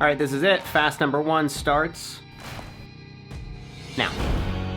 All right, this is it. Fast number 1 starts now.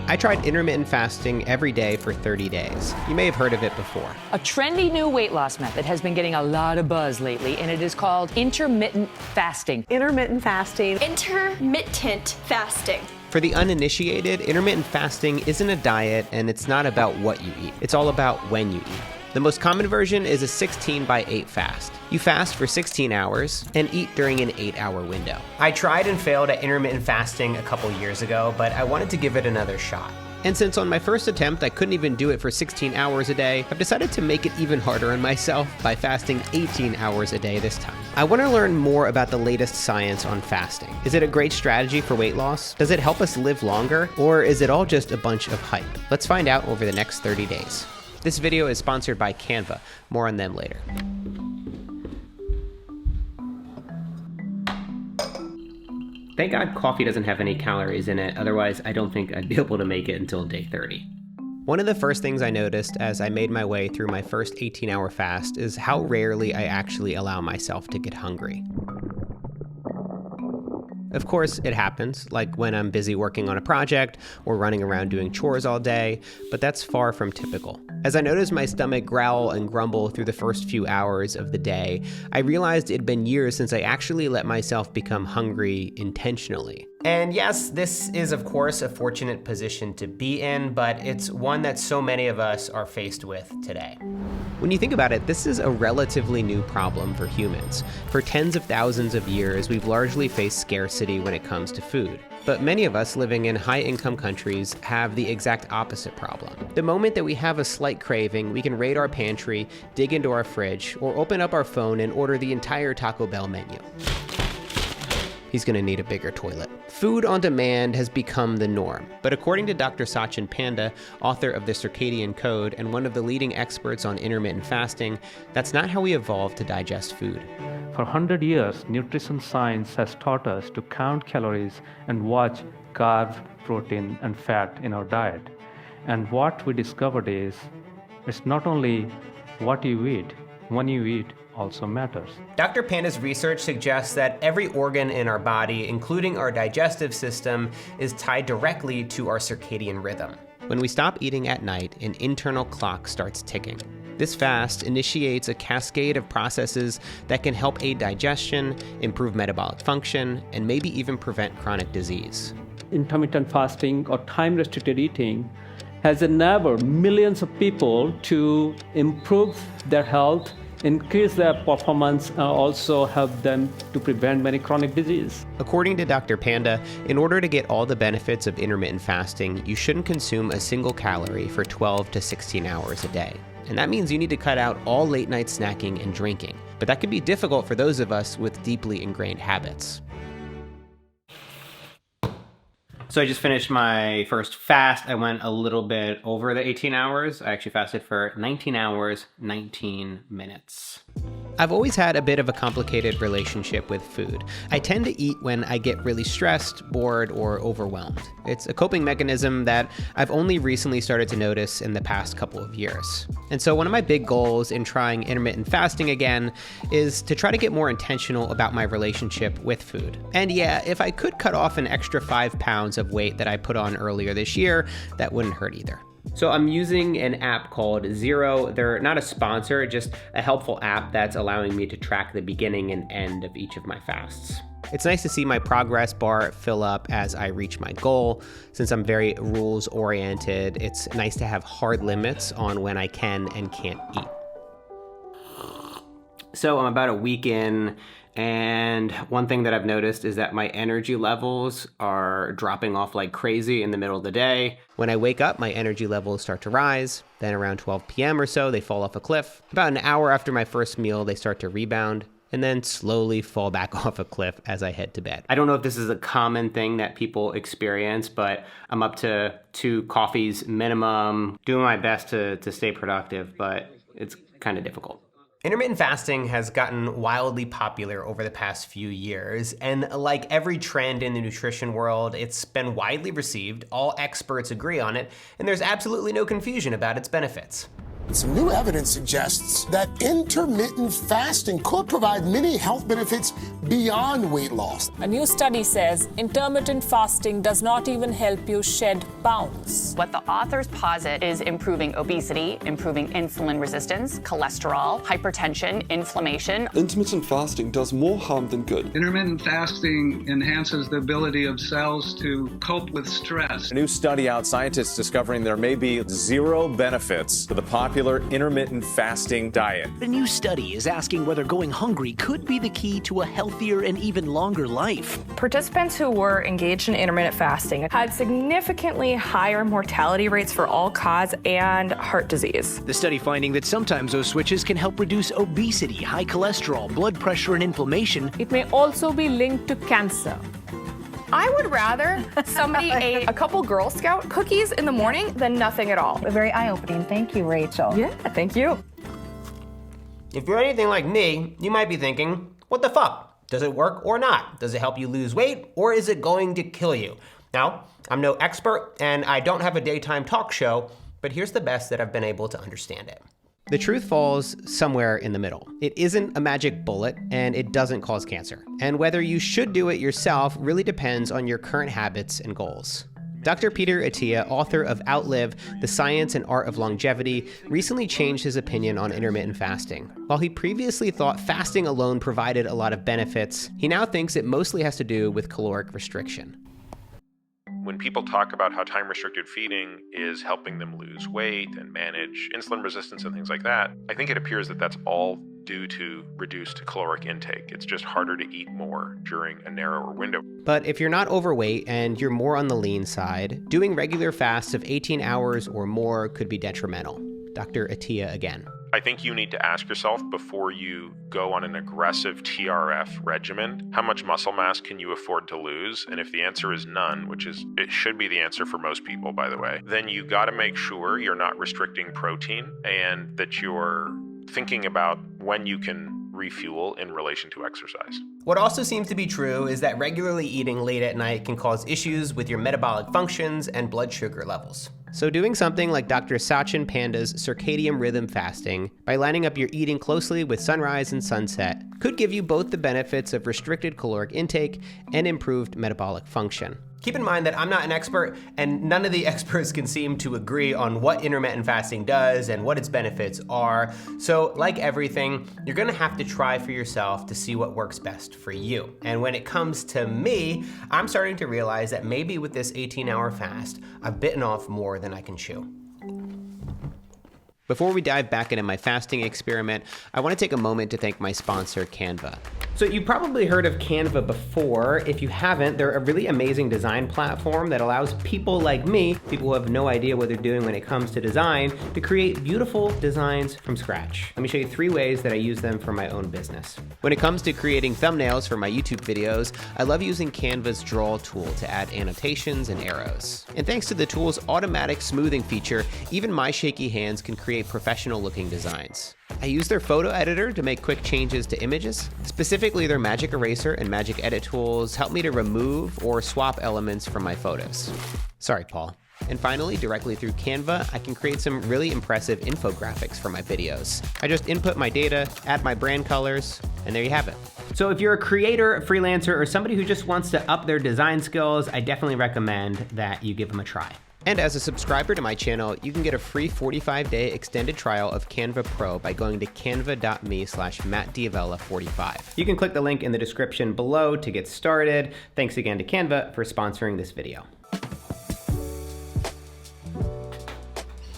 I tried intermittent fasting every day for 30 days. You may have heard of it before. A trendy new weight loss method has been getting a lot of buzz lately, and it is called intermittent fasting. Intermittent fasting. Intermittent fasting. For the uninitiated, intermittent fasting isn't a diet, and it's not about what you eat. It's all about when you eat. The most common version is a 16/8 fast. You fast for 16 hours and eat during an 8-hour window. I tried and failed at intermittent fasting a couple years ago, but I wanted to give it another shot. And since on my first attempt I couldn't even do it for 16 hours a day, I've decided to make it even harder on myself by fasting 18 hours a day this time. I want to learn more about the latest science on fasting. Is it a great strategy for weight loss? Does it help us live longer? Or is it all just a bunch of hype? Let's find out over the next 30 days. This video is sponsored by Canva. More on them later. Thank God coffee doesn't have any calories in it, otherwise I don't think I'd be able to make it until day 30. One of the first things I noticed as I made my way through my first 18-hour fast is how rarely I actually allow myself to get hungry. Of course, it happens, like when I'm busy working on a project or running around doing chores all day, but that's far from typical. As I noticed my stomach growl and grumble through the first few hours of the day, I realized it'd been years since I actually let myself become hungry intentionally. And yes, this is of course a fortunate position to be in, but it's one that so many of us are faced with today. When you think about it, this is a relatively new problem for humans. For tens of thousands of years, we've largely faced scarcity when it comes to food. But many of us living in high-income countries have the exact opposite problem. The moment that we have a slight craving, we can raid our pantry, dig into our fridge, or open up our phone and order the entire Taco Bell menu. He's gonna need a bigger toilet. Food on demand has become the norm, but according to Dr. Sachin Panda, author of The Circadian Code and one of the leading experts on intermittent fasting, that's not how we evolved to digest food. For 100 years, nutrition science has taught us to count calories and watch carb, protein, and fat in our diet. And what we discovered is, it's not only what you eat, when you eat also matters. Dr. Panda's research suggests that every organ in our body, including our digestive system, is tied directly to our circadian rhythm. When we stop eating at night, an internal clock starts ticking. This fast initiates a cascade of processes that can help aid digestion, improve metabolic function, and maybe even prevent chronic disease. Intermittent fasting or time-restricted eating has enabled millions of people to improve their health, increase their performance, and also help them to prevent many chronic diseases. According to Dr. Panda, in order to get all the benefits of intermittent fasting, you shouldn't consume a single calorie for 12 to 16 hours a day. And that means you need to cut out all late-night snacking and drinking. But that can be difficult for those of us with deeply ingrained habits. So I just finished my first fast. I went a little bit over the 18 hours. I actually fasted for 19 hours, 19 minutes. I've always had a bit of a complicated relationship with food. I tend to eat when I get really stressed, bored, or overwhelmed. It's a coping mechanism that I've only recently started to notice in the past couple of years. And so one of my big goals in trying intermittent fasting again is to try to get more intentional about my relationship with food. And yeah, if I could cut off an extra 5 pounds of weight that I put on earlier this year, that wouldn't hurt either. So I'm using an app called Zero. They're not a sponsor, just a helpful app that's allowing me to track the beginning and end of each of my fasts. It's nice to see my progress bar fill up as I reach my goal. Since I'm very rules oriented, it's nice to have hard limits on when I can and can't eat. So I'm about a week in, and one thing that I've noticed is that my energy levels are dropping off like crazy in the middle of the day. When I wake up, my energy levels start to rise. Then around 12 p.m. or so, they fall off a cliff. About an hour after my first meal, they start to rebound and then slowly fall back off a cliff as I head to bed. I don't know if this is a common thing that people experience, but I'm up to 2 coffees minimum, doing my best to stay productive, but it's kind of difficult. Intermittent fasting has gotten wildly popular over the past few years, and like every trend in the nutrition world, it's been widely received, all experts agree on it, and there's absolutely no confusion about its benefits. Some new evidence suggests that intermittent fasting could provide many health benefits beyond weight loss. A new study says intermittent fasting does not even help you shed pounds. What the authors posit is improving obesity, improving insulin resistance, cholesterol, hypertension, inflammation. Intermittent fasting does more harm than good. Intermittent fasting enhances the ability of cells to cope with stress. A new study out, scientists discovering there may be zero benefits to the popular intermittent fasting diet. The new study is asking whether going hungry could be the key to a healthier and even longer life. Participants who were engaged in intermittent fasting had significantly higher mortality rates for all-cause and heart disease. The study finding that sometimes those switches can help reduce obesity, high cholesterol, blood pressure, and inflammation. It may also be linked to cancer. I would rather somebody ate a couple Girl Scout cookies in the morning than nothing at all. Very eye-opening. Thank you, Rachel. Yeah, thank you. If you're anything like me, you might be thinking, what the fuck? Does it work or not? Does it help you lose weight or is it going to kill you? Now, I'm no expert and I don't have a daytime talk show, but here's the best that I've been able to understand it. The truth falls somewhere in the middle. It isn't a magic bullet, and it doesn't cause cancer. And whether you should do it yourself really depends on your current habits and goals. Dr. Peter Attia, author of Outlive, The Science and Art of Longevity, recently changed his opinion on intermittent fasting. While he previously thought fasting alone provided a lot of benefits, he now thinks it mostly has to do with caloric restriction. When people talk about how time-restricted feeding is helping them lose weight and manage insulin resistance and things like that, I think it appears that that's all due to reduced caloric intake. It's just harder to eat more during a narrower window. But if you're not overweight and you're more on the lean side, doing regular fasts of 18 hours or more could be detrimental. Dr. Attia again. I think you need to ask yourself before you go on an aggressive TRF regimen, how much muscle mass can you afford to lose? And if the answer is none, which is, it should be the answer for most people, by the way, then you got to make sure you're not restricting protein and that you're thinking about when you can refuel in relation to exercise. What also seems to be true is that regularly eating late at night can cause issues with your metabolic functions and blood sugar levels. So doing something like Dr. Sachin Panda's circadian rhythm fasting, by lining up your eating closely with sunrise and sunset, could give you both the benefits of restricted caloric intake and improved metabolic function. Keep in mind that I'm not an expert, and none of the experts can seem to agree on what intermittent fasting does and what its benefits are. So like everything, you're gonna have to try for yourself to see what works best for you. And when it comes to me, I'm starting to realize that maybe with this 18-hour fast, I've bitten off more than I can chew. Before we dive back into my fasting experiment, I want to take a moment to thank my sponsor, Canva. So you've probably heard of Canva before. If you haven't, they're a really amazing design platform that allows people like me, people who have no idea what they're doing when it comes to design, to create beautiful designs from scratch. Let me show you 3 ways that I use them for my own business. When it comes to creating thumbnails for my YouTube videos, I love using Canva's Draw tool to add annotations and arrows. And thanks to the tool's automatic smoothing feature, even my shaky hands can create professional looking designs. I use their photo editor to make quick changes to images. Specifically, their Magic Eraser and Magic Edit tools help me to remove or swap elements from my photos. Sorry, Paul. And finally, directly through Canva, I can create some really impressive infographics for my videos. I just input my data, add my brand colors, and there you have it. So if you're a creator, a freelancer, or somebody who just wants to up their design skills, I definitely recommend that you give them a try. And as a subscriber to my channel, you can get a free 45-day extended trial of Canva Pro by going to canva.me/MattDiavella45. You can click the link in the description below to get started. Thanks again to Canva for sponsoring this video.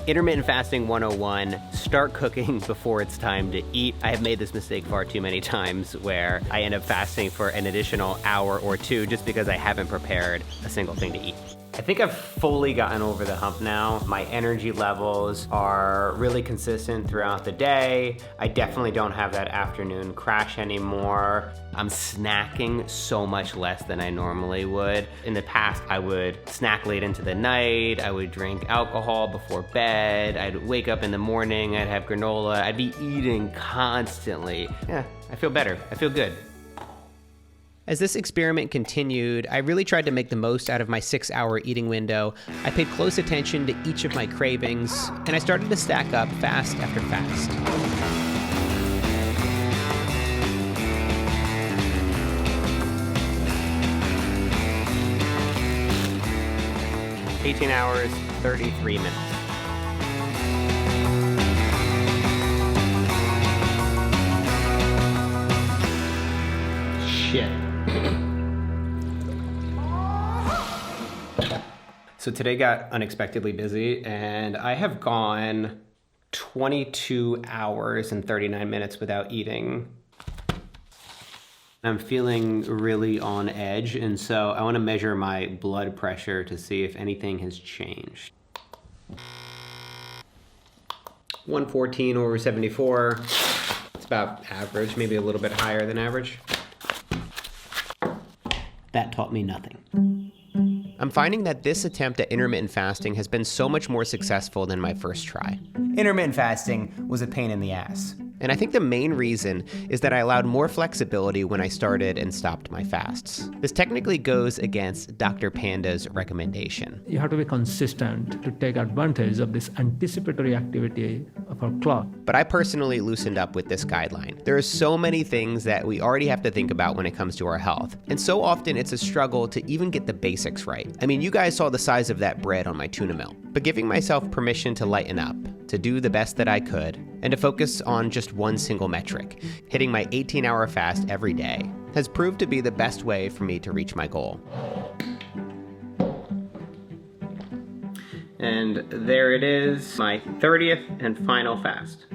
Intermittent Fasting 101, start cooking before it's time to eat. I have made this mistake far too many times where I end up fasting for an additional hour or 2 just because I haven't prepared a single thing to eat. I think I've fully gotten over the hump now. My energy levels are really consistent throughout the day. I definitely don't have that afternoon crash anymore. I'm snacking so much less than I normally would. In the past, I would snack late into the night. I would drink alcohol before bed. I'd wake up in the morning, I'd have granola. I'd be eating constantly. Yeah, I feel better. I feel good. As this experiment continued, I really tried to make the most out of my 6-hour eating window. I paid close attention to each of my cravings, and I started to stack up fast after fast. "18 hours, 33 minutes. Shit. So today got unexpectedly busy, and I have gone 22 hours and 39 minutes without eating. I'm feeling really on edge, and so I want to measure my blood pressure to see if anything has changed. 114/74. It's about average, maybe a little bit higher than average. That taught me nothing. I'm finding that this attempt at intermittent fasting has been so much more successful than my first try. Intermittent fasting was a pain in the ass. And I think the main reason is that I allowed more flexibility when I started and stopped my fasts. This technically goes against Dr. Panda's recommendation. You have to be consistent to take advantage of this anticipatory activity of our clock. But I personally loosened up with this guideline. There are so many things that we already have to think about when it comes to our health. And so often it's a struggle to even get the basics right. I mean, you guys saw the size of that bread on my tuna melt. But giving myself permission to lighten up, to do the best that I could, and to focus on just one single metric, hitting my 18-hour fast every day, has proved to be the best way for me to reach my goal. And there it is, my 30th and final fast.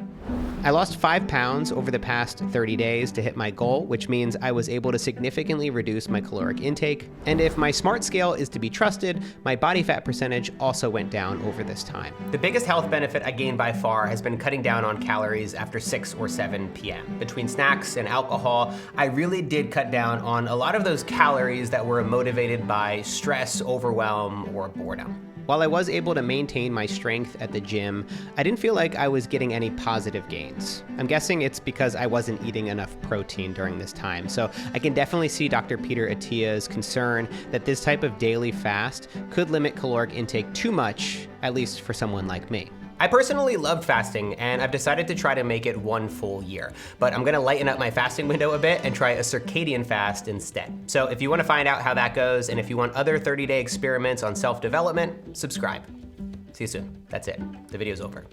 I lost 5 pounds over the past 30 days to hit my goal, which means I was able to significantly reduce my caloric intake. And if my SMART scale is to be trusted, my body fat percentage also went down over this time. The biggest health benefit I gained by far has been cutting down on calories after 6 or 7 p.m. Between snacks and alcohol, I really did cut down on a lot of those calories that were motivated by stress, overwhelm, or boredom. While I was able to maintain my strength at the gym, I didn't feel like I was getting any positive gains. I'm guessing it's because I wasn't eating enough protein during this time. So I can definitely see Dr. Peter Attia's concern that this type of daily fast could limit caloric intake too much, at least for someone like me. I personally love fasting, and I've decided to try to make it 1 full year. But I'm gonna lighten up my fasting window a bit and try a circadian fast instead. So if you wanna find out how that goes, and if you want other 30-day experiments on self-development, subscribe. See you soon. That's it. The video's over.